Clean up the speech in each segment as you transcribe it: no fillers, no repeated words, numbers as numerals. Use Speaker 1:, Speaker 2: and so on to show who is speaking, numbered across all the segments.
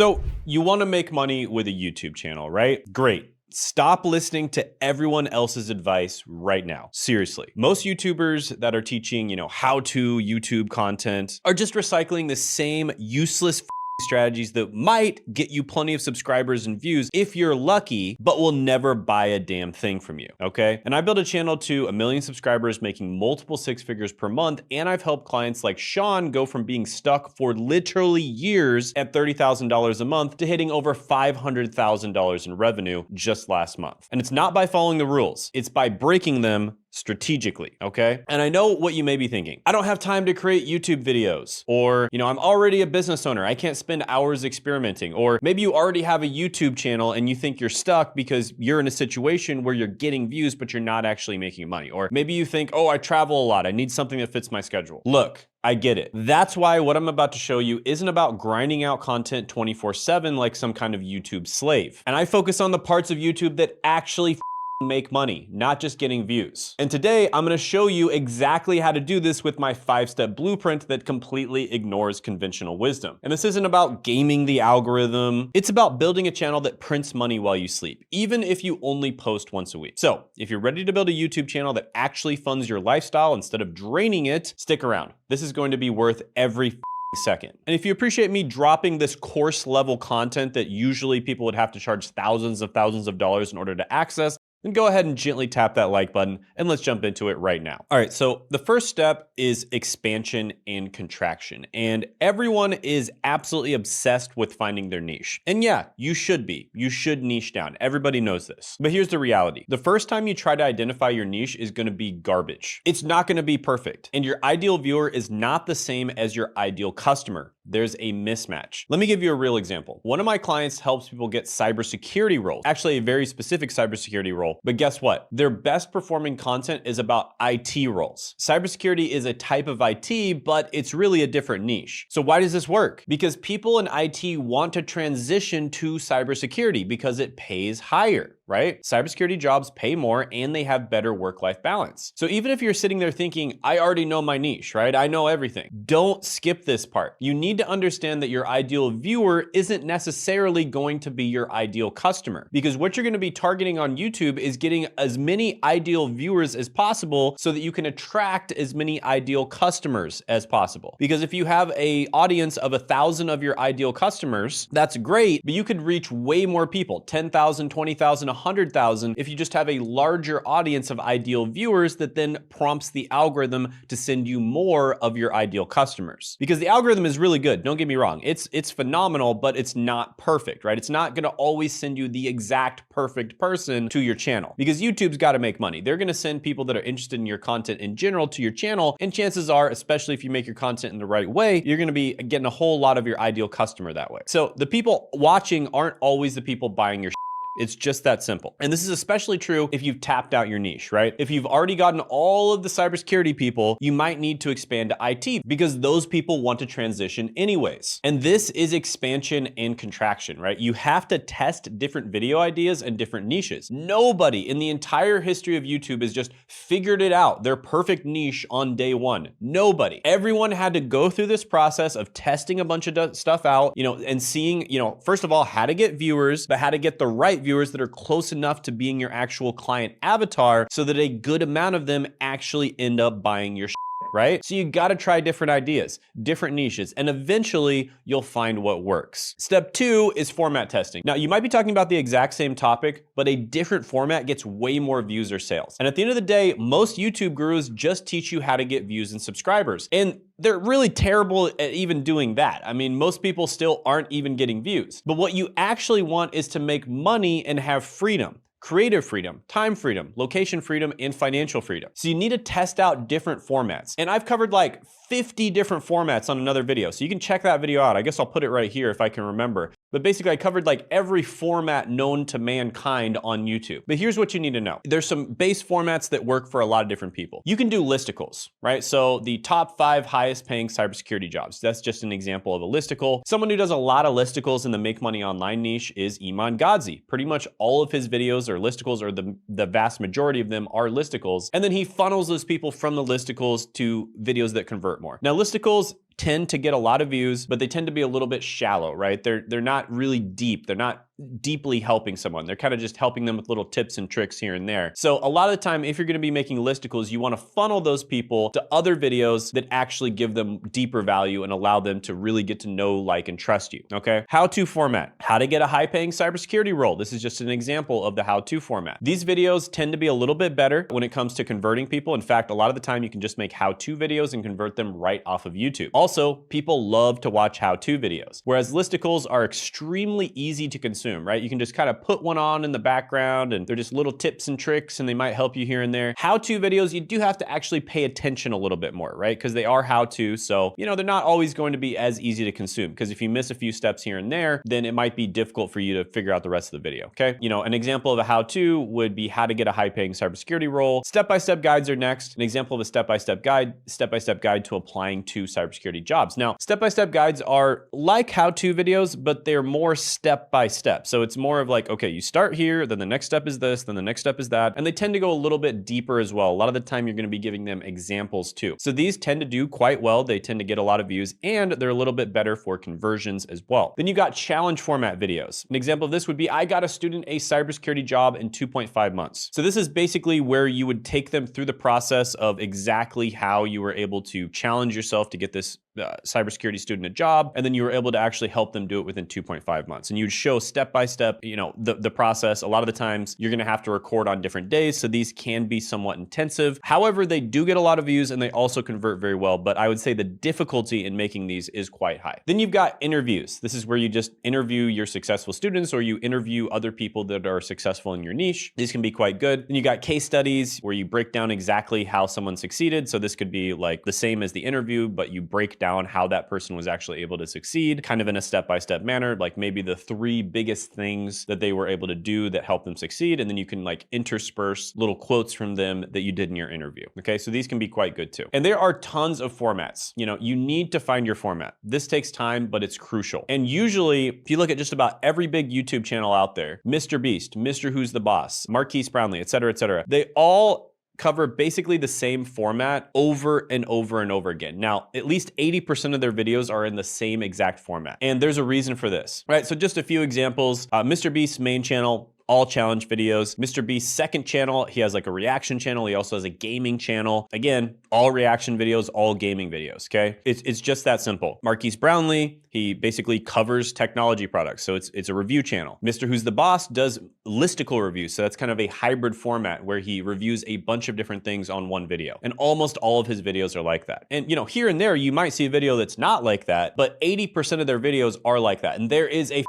Speaker 1: So you want to make money with a YouTube channel, right? Great. Stop listening to everyone else's advice right now. Seriously. Most YouTubers that are teaching, how to YouTube content are just recycling the same useless strategies that might get you plenty of subscribers and views if you're lucky, but will never buy a damn thing from you, okay? And I built a channel to 1 million subscribers making multiple 6 figures per month, and I've helped clients like Sean go from being stuck for literally years at $30,000 a month to hitting over $500,000 in revenue just last month. And it's not by following the rules, it's by breaking them strategically, okay? And I know what you may be thinking. I don't have time to create YouTube videos, or, I'm already a business owner. I can't spend hours experimenting. Or maybe you already have a YouTube channel and you think you're stuck because you're in a situation where you're getting views, but you're not actually making money. Or maybe you think, oh, I travel a lot. I need something that fits my schedule. Look, I get it. That's why what I'm about to show you isn't about grinding out content 24/7 like some kind of YouTube slave. And I focus on the parts of YouTube that actually make money, not just getting views. And today I'm going to show you exactly how to do this with my 5-step blueprint that completely ignores conventional wisdom. And this isn't about gaming the algorithm. It's about building a channel that prints money while you sleep, even if you only post once a week. So if you're ready to build a YouTube channel that actually funds your lifestyle instead of draining it, stick around. This is going to be worth every second. And if you appreciate me dropping this course level content that usually people would have to charge thousands of dollars in order to access, then go ahead and gently tap that like button and let's jump into it right now. All right, so the first step is expansion and contraction. And everyone is absolutely obsessed with finding their niche. And yeah, you should be. You should niche down. Everybody knows this. But here's the reality. The first time you try to identify your niche is gonna be garbage. It's not gonna be perfect. And your ideal viewer is not the same as your ideal customer. There's a mismatch. Let me give you a real example. One of my clients helps people get cybersecurity roles, actually a very specific cybersecurity role. But guess what? Their best performing content is about IT roles. Cybersecurity is a type of IT, but it's really a different niche. So why does this work? Because people in IT want to transition to cybersecurity because it pays higher, right? Cybersecurity jobs pay more and they have better work-life balance. So even if you're sitting there thinking, I already know my niche, right? I know everything. Don't skip this part. You need to understand that your ideal viewer isn't necessarily going to be your ideal customer, because what you're going to be targeting on YouTube is getting as many ideal viewers as possible so that you can attract as many ideal customers as possible. Because if you have an audience of 1,000 of your ideal customers, that's great, but you could reach way more people, 10,000, 20,000, 100,000, if you just have a larger audience of ideal viewers that then prompts the algorithm to send you more of your ideal customers. Because the algorithm is really good, don't get me wrong. It's phenomenal, but it's not perfect, right? It's not gonna always send you the exact perfect person to your channel, because YouTube's gotta make money. They're gonna send people that are interested in your content in general to your channel, and chances are, especially if you make your content in the right way, you're gonna be getting a whole lot of your ideal customer that way. So the people watching aren't always the people buying your It's just that simple. And this is especially true if you've tapped out your niche, right? If you've already gotten all of the cybersecurity people, you might need to expand to IT because those people want to transition anyways. And this is expansion and contraction, right? You have to test different video ideas and different niches. Nobody in the entire history of YouTube has just figured it out, their perfect niche on day one. Nobody. Everyone had to go through this process of testing a bunch of stuff out, and seeing, first of all, how to get viewers, but how to get the right viewers that are close enough to being your actual client avatar so that a good amount of them actually end up buying your right? So you gotta try different ideas, different niches, and eventually you'll find what works. Step 2 is format testing. Now, you might be talking about the exact same topic, but a different format gets way more views or sales. And at the end of the day, most YouTube gurus just teach you how to get views and subscribers. And they're really terrible at even doing that. I mean, most people still aren't even getting views. But what you actually want is to make money and have freedom. Creative freedom, time freedom, location freedom, and financial freedom. So you need to test out different formats. And I've covered like 50 different formats on another video. So you can check that video out. I guess I'll put it right here if I can remember. But basically I covered like every format known to mankind on YouTube. But here's what you need to know. There's some base formats that work for a lot of different people. You can do listicles, right? So the top 5 highest paying cybersecurity jobs. That's just an example of a listicle. Someone who does a lot of listicles in the make money online niche is Iman Gadzhi. Pretty much all of his videos are listicles, or the vast majority of them are listicles. And then he funnels those people from the listicles to videos that convert more. Now listicles tend to get a lot of views, but they tend to be a little bit shallow, right? They're not really deep. They're not deeply helping someone. They're kind of just helping them with little tips and tricks here and there. So a lot of the time, if you're going to be making listicles, you want to funnel those people to other videos that actually give them deeper value and allow them to really get to know, like, and trust you, okay? How-to format. How to get a high-paying cybersecurity role. This is just an example of the how-to format. These videos tend to be a little bit better when it comes to converting people. In fact, a lot of the time you can just make how-to videos and convert them right off of YouTube. Also, people love to watch how-to videos, whereas listicles are extremely easy to consume, right? You can just kind of put one on in the background and they're just little tips and tricks and they might help you here and there. How-to videos, you do have to actually pay attention a little bit more, right? Because they are how-to, so, you know, they're not always going to be as easy to consume, because if you miss a few steps here and there, then it might be difficult for you to figure out the rest of the video, okay? You know, an example of a how-to would be how to get a high-paying cybersecurity role. Step-by-step guides are next. An example of a step-by-step guide to applying to cybersecurity jobs. Now, step-by-step guides are like how-to videos, but they're more step-by-step. So it's more of like, okay, you start here, then the next step is this, then the next step is that. And they tend to go a little bit deeper as well. A lot of the time you're going to be giving them examples too. So these tend to do quite well. They tend to get a lot of views and they're a little bit better for conversions as well. Then you got challenge format videos. An example of this would be, I got a student a cybersecurity job in 2.5 months. So this is basically where you would take them through the process of exactly how you were able to challenge yourself to get this cybersecurity student a job, and then you were able to actually help them do it within 2.5 months. And you'd show step by step, you know, the process. A lot of the times you're going to have to record on different days, so these can be somewhat intensive. However, they do get a lot of views and they also convert very well, but I would say the difficulty in making these is quite high. Then you've got interviews. This is where you just interview your successful students or you interview other people that are successful in your niche. These can be quite good. Then you got case studies where you break down exactly how someone succeeded. So this could be like the same as the interview, but you break down how that person was actually able to succeed, kind of in a step-by-step manner, like maybe the 3 biggest things that they were able to do that helped them succeed. And then you can like intersperse little quotes from them that you did in your interview. Okay, so these can be quite good too. And there are tons of formats. You know, you need to find your format. This takes time, but it's crucial. And usually, if you look at just about every big YouTube channel out there, Mr. Beast, Mr. Who's the Boss, Marquise Brownlee, et cetera, they all cover basically the same format over and over and over again. Now, at least 80% of their videos are in the same exact format. And there's a reason for this, right? So just a few examples. Mr. Beast's main channel, all challenge videos. Mr. Beast's second channel, he has like a reaction channel. He also has a gaming channel. Again, all reaction videos, all gaming videos, okay? It's just that simple. Marquise Brownlee, he basically covers technology products. So it's a review channel. Mr. Who's the Boss does listicle reviews. So that's kind of a hybrid format where he reviews a bunch of different things on one video. And almost all of his videos are like that. And you know, here and there, you might see a video that's not like that, but 80% of their videos are like that. And there is a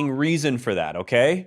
Speaker 1: reason for that, okay?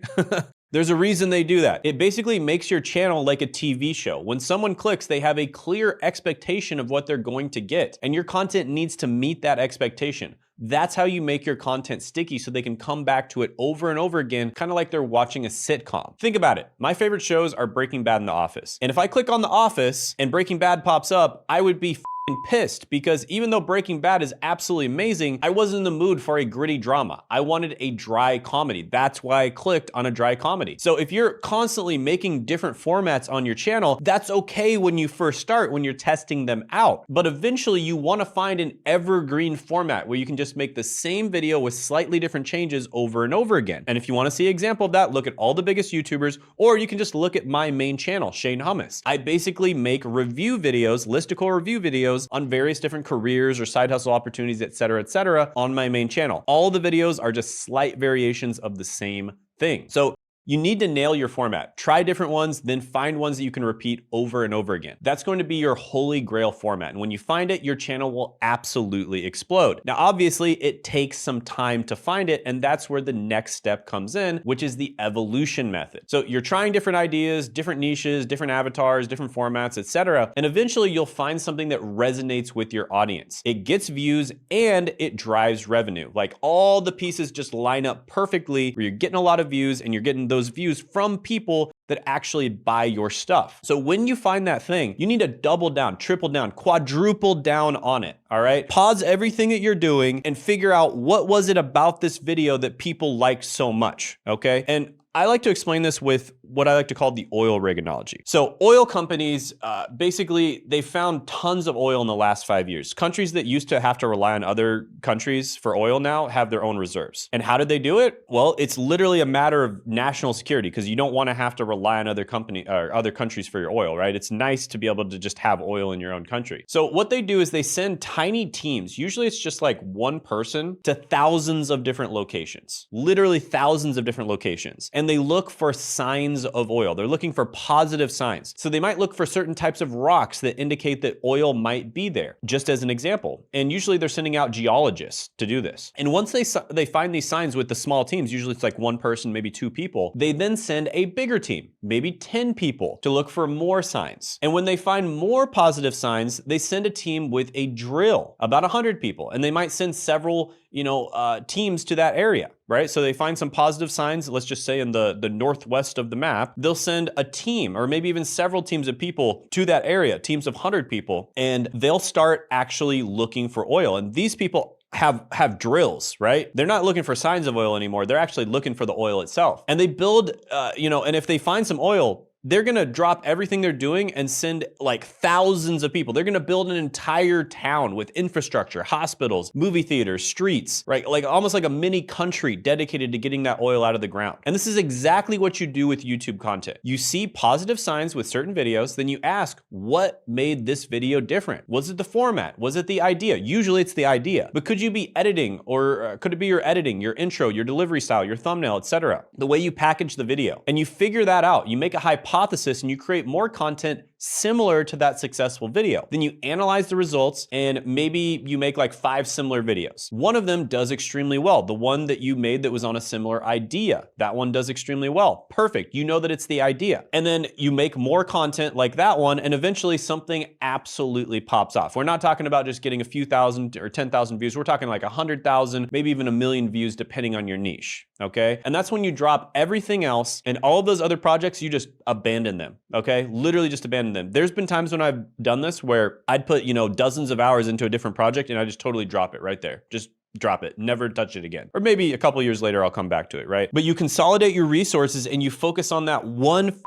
Speaker 1: There's a reason they do that. It basically makes your channel like a TV show. When someone clicks, they have a clear expectation of what they're going to get, and your content needs to meet that expectation. That's how you make your content sticky so they can come back to it over and over again, kind of like they're watching a sitcom. Think about it. My favorite shows are Breaking Bad and The Office. And if I click on The Office and Breaking Bad pops up, I would be pissed, because even though Breaking Bad is absolutely amazing, I wasn't in the mood for a gritty drama. I wanted a dry comedy. That's why I clicked on a dry comedy. So if you're constantly making different formats on your channel, that's okay when you first start, when you're testing them out. But eventually you want to find an evergreen format where you can just make the same video with slightly different changes over and over again. And if you want to see an example of that, look at all the biggest YouTubers, or you can just look at my main channel, Shane Hummus. I basically make review videos, listicle review videos on various different careers or side hustle opportunities, et cetera, on my main channel. All the videos are just slight variations of the same thing. So you need to nail your format. Try different ones, then find ones that you can repeat over and over again. That's going to be your holy grail format. And when you find it, your channel will absolutely explode. Now, obviously, it takes some time to find it, and that's where the next step comes in, which is the evolution method. So you're trying different ideas, different niches, different avatars, different formats, etc. And eventually you'll find something that resonates with your audience. It gets views and it drives revenue. Like all the pieces just line up perfectly where you're getting a lot of views and you're getting those views from people that actually buy your stuff. So when you find that thing, you need to double down, triple down, quadruple down on it, all right? Pause everything that you're doing and figure out what was it about this video that people liked so much, okay? And I like to explain this with what I like to call the oil rig analogy. So oil companies, basically, they found tons of oil in the last 5 years. Countries that used to have to rely on other countries for oil now have their own reserves. And how did they do it? Well, it's literally a matter of national security because you don't want to have to rely on other countries for your oil, right? It's nice to be able to just have oil in your own country. So what they do is they send tiny teams. Usually it's just like one person to thousands of different locations, literally thousands of different locations. And they look for signs of oil. They're looking for positive signs. So they might look for certain types of rocks that indicate that oil might be there, just as an example. And usually they're sending out geologists to do this. And once they find these signs with the small teams, usually it's like one person, maybe two people, they then send a bigger team, maybe 10 people, to look for more signs. And when they find more positive signs, they send a team with a drill, about 100 people, and they might send several teams to that area, right? So they find some positive signs, let's just say in the northwest of the map, they'll send a team or maybe even several teams of people to that area, teams of 100 people, and they'll start actually looking for oil. And these people have drills, right? They're not looking for signs of oil anymore. They're actually looking for the oil itself. And they build, and if they find some oil, they're gonna drop everything they're doing and send like thousands of people. They're gonna build an entire town with infrastructure, hospitals, movie theaters, streets, right? Like almost like a mini country dedicated to getting that oil out of the ground. And this is exactly what you do with YouTube content. You see positive signs with certain videos, then you ask, what made this video different? Was it the format? Was it the idea? Usually it's the idea, but could you be editing, or could it be your editing, your intro, your delivery style, your thumbnail, etc.? The way you package the video. And you figure that out. You make a hypothesis and you create more content similar to that successful video. Then you analyze the results and maybe you make like 5 similar videos. One of them does extremely well. The one that you made that was on a similar idea, that one does extremely well. Perfect. You know that it's the idea. And then you make more content like that one and eventually something absolutely pops off. We're not talking about just getting a few thousand or 10,000 views. We're talking like 100,000, maybe even 1 million views depending on your niche. Okay. And that's when you drop everything else and all of those other projects, you just abandon them. Okay. Literally just abandon them. There's been times when I've done this where I'd put, dozens of hours into a different project and I just totally drop it right there. Just drop it, never touch it again. Or maybe a couple years later, I'll come back to it, right? But you consolidate your resources and you focus on that one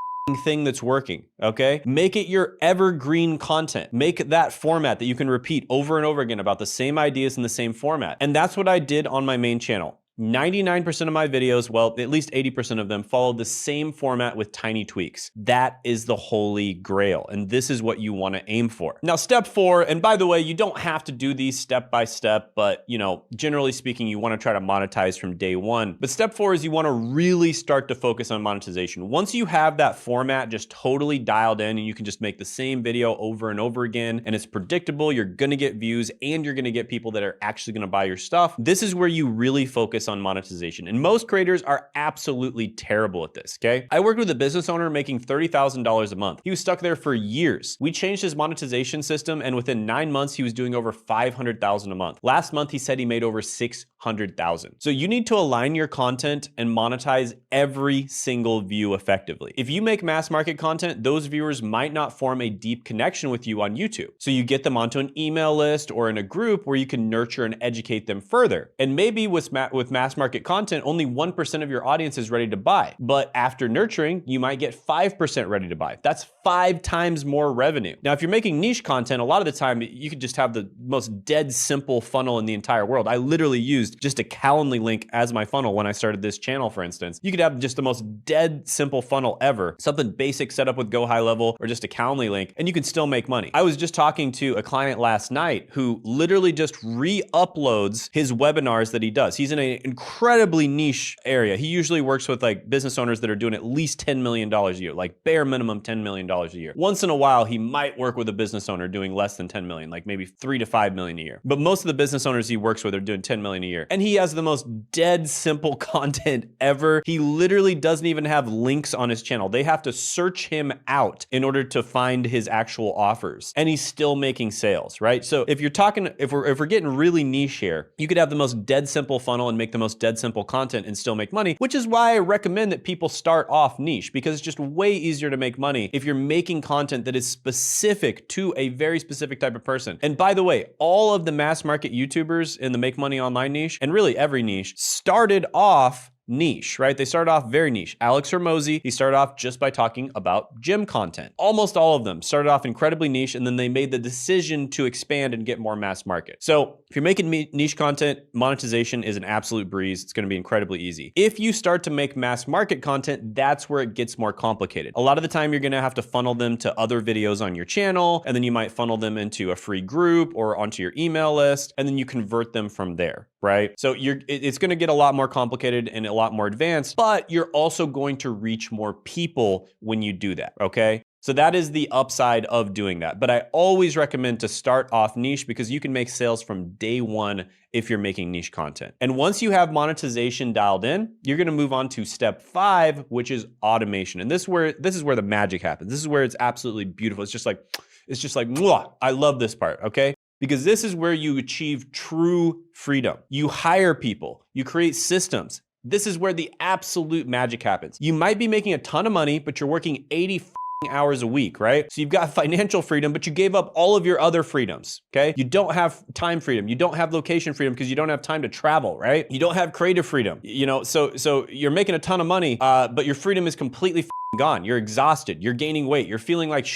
Speaker 1: thing that's working, okay? Make it your evergreen content. Make that format that you can repeat over and over again about the same ideas in the same format. And that's what I did on my main channel. 99% of my videos, well, at least 80% of them follow the same format with tiny tweaks. That is the holy grail. And this is what you want to aim for. Now, step 4, and by the way, you don't have to do these step by step, but generally speaking, you want to try to monetize from day 1. But step 4 is you want to really start to focus on monetization. Once you have that format just totally dialed in and you can just make the same video over and over again, and it's predictable, you're going to get views and you're going to get people that are actually going to buy your stuff. This is where you really focus on monetization. And most creators are absolutely terrible at this, okay? I worked with a business owner making $30,000 a month. He was stuck there for years. We changed his monetization system and within 9 months, he was doing over $500,000 a month. Last month, he said he made over $600,000. So you need to align your content and monetize every single view effectively. If you make mass market content, those viewers might not form a deep connection with you on YouTube. So you get them onto an email list or in a group where you can nurture and educate them further. And maybe with mass market content, only 1% of your audience is ready to buy. But after nurturing, you might get 5% ready to buy. That's 5 times more revenue. Now, if you're making niche content, a lot of the time you could just have the most dead simple funnel in the entire world. I literally used just a Calendly link as my funnel when I started this channel, for instance. You could have just the most dead simple funnel ever, something basic set up with Go High Level or just a Calendly link, and you can still make money. I was just talking to a client last night who literally just re-uploads his webinars that he does. He's in an incredibly niche area. He usually works with like business owners that are doing at least $10 million a year, like bare minimum $10 million a year. Once in a while, he might work with a business owner doing less than 10 million, like maybe 3 to 5 million a year. But most of the business owners he works with are doing 10 million a year. And he has the most dead simple content ever. He literally doesn't even have links on his channel. They have to search him out in order to find his actual offers. And he's still making sales, right? So if you're talking, if we're getting really niche here, you could have the most dead simple funnel and make the the most dead simple content and still make money, which is why I recommend that people start off niche, because it's just way easier to make money if you're making content that is specific to a very specific type of person. And by the way, all of the mass market YouTubers in the make money online niche, and really every niche, started off niche, right? They started off very niche. Alex Hormozy, he started off just by talking about gym content. Almost all of them started off incredibly niche, and then they made the decision to expand and get more mass market. So if you're making niche content, monetization is an absolute breeze. It's gonna be incredibly easy. If you start to make mass market content, that's where it gets more complicated. A lot of the time you're gonna have to funnel them to other videos on your channel, and then you might funnel them into a free group or onto your email list, and then you convert them from there, right? So it's gonna get a lot more complicated and a lot more advanced, but you're also going to reach more people when you do that, okay? So that is the upside of doing that. But I always recommend to start off niche, because you can make sales from day one if you're making niche content. And once you have monetization dialed in, you're gonna move on to step 5, which is automation. And this is where the magic happens. This is where it's absolutely beautiful. It's just like, mwah, I love this part, okay? Because this is where you achieve true freedom. You hire people, you create systems. This is where the absolute magic happens. You might be making a ton of money, but you're working 80 hours a week, right? So you've got financial freedom, but you gave up all of your other freedoms, okay? You don't have time freedom. You don't have location freedom because you don't have time to travel, right? You don't have creative freedom. You know, so you're making a ton of money, but your freedom is completely gone. You're exhausted. You're gaining weight. You're feeling like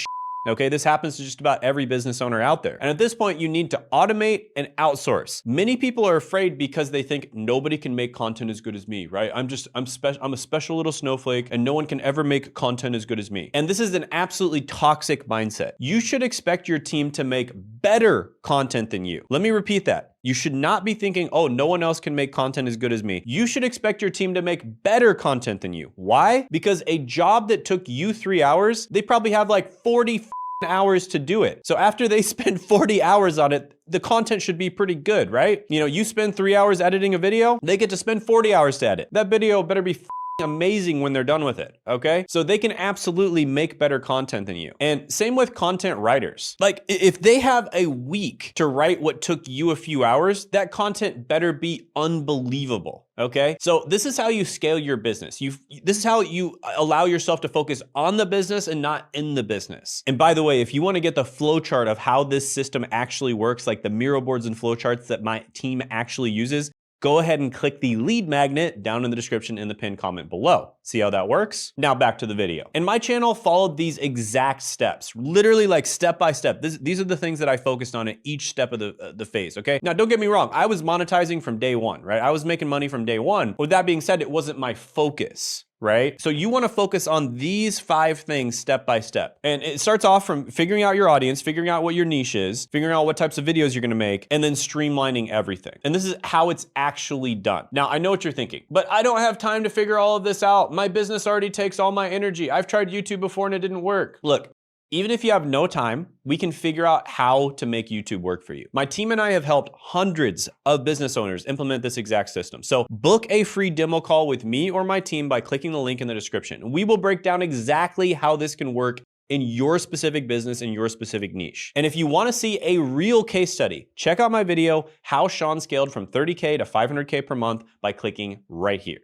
Speaker 1: okay, this happens to just about every business owner out there. And at this point, you need to automate and outsource. Many people are afraid because they think nobody can make content as good as me, right? I'm a special little snowflake and no one can ever make content as good as me. And this is an absolutely toxic mindset. You should expect your team to make better content than you. Let me repeat that. You should not be thinking, oh, no one else can make content as good as me. You should expect your team to make better content than you. Why? Because a job that took you 3 hours, they probably have like 40 hours to do it. So after they spend 40 hours on it, the content should be pretty good, right? You know, you spend 3 hours editing a video, they get to spend 40 hours to edit. That video better be amazing when they're done with it, okay? So they can absolutely make better content than you. And same with content writers. Like if they have a week to write what took you a few hours, that content better be unbelievable, okay? So this is how you scale your business. This is how you allow yourself to focus on the business and not in the business. And by the way, if you want to get the flow chart of how this system actually works, like the Miro boards and flow charts that my team actually uses, go ahead and click the lead magnet down in the description in the pinned comment below. See how that works? Now back to the video. And my channel followed these exact steps, literally like step by step. These are the things that I focused on at each step of the phase, okay? Now don't get me wrong, I was monetizing from day one, right? I was making money from day one. With that being said, it wasn't my focus, right? So you wanna focus on these 5 things step by step. And it starts off from figuring out your audience, figuring out what your niche is, figuring out what types of videos you're gonna make, and then streamlining everything. And this is how it's actually done. Now, I know what you're thinking, but I don't have time to figure all of this out. My business already takes all my energy. I've tried YouTube before and it didn't work. Look, even if you have no time, we can figure out how to make YouTube work for you. My team and I have helped hundreds of business owners implement this exact system. So book a free demo call with me or my team by clicking the link in the description. We will break down exactly how this can work in your specific business and your specific niche. And if you wanna see a real case study, check out my video, How Sean Scaled from 30K to 500K per month by clicking right here.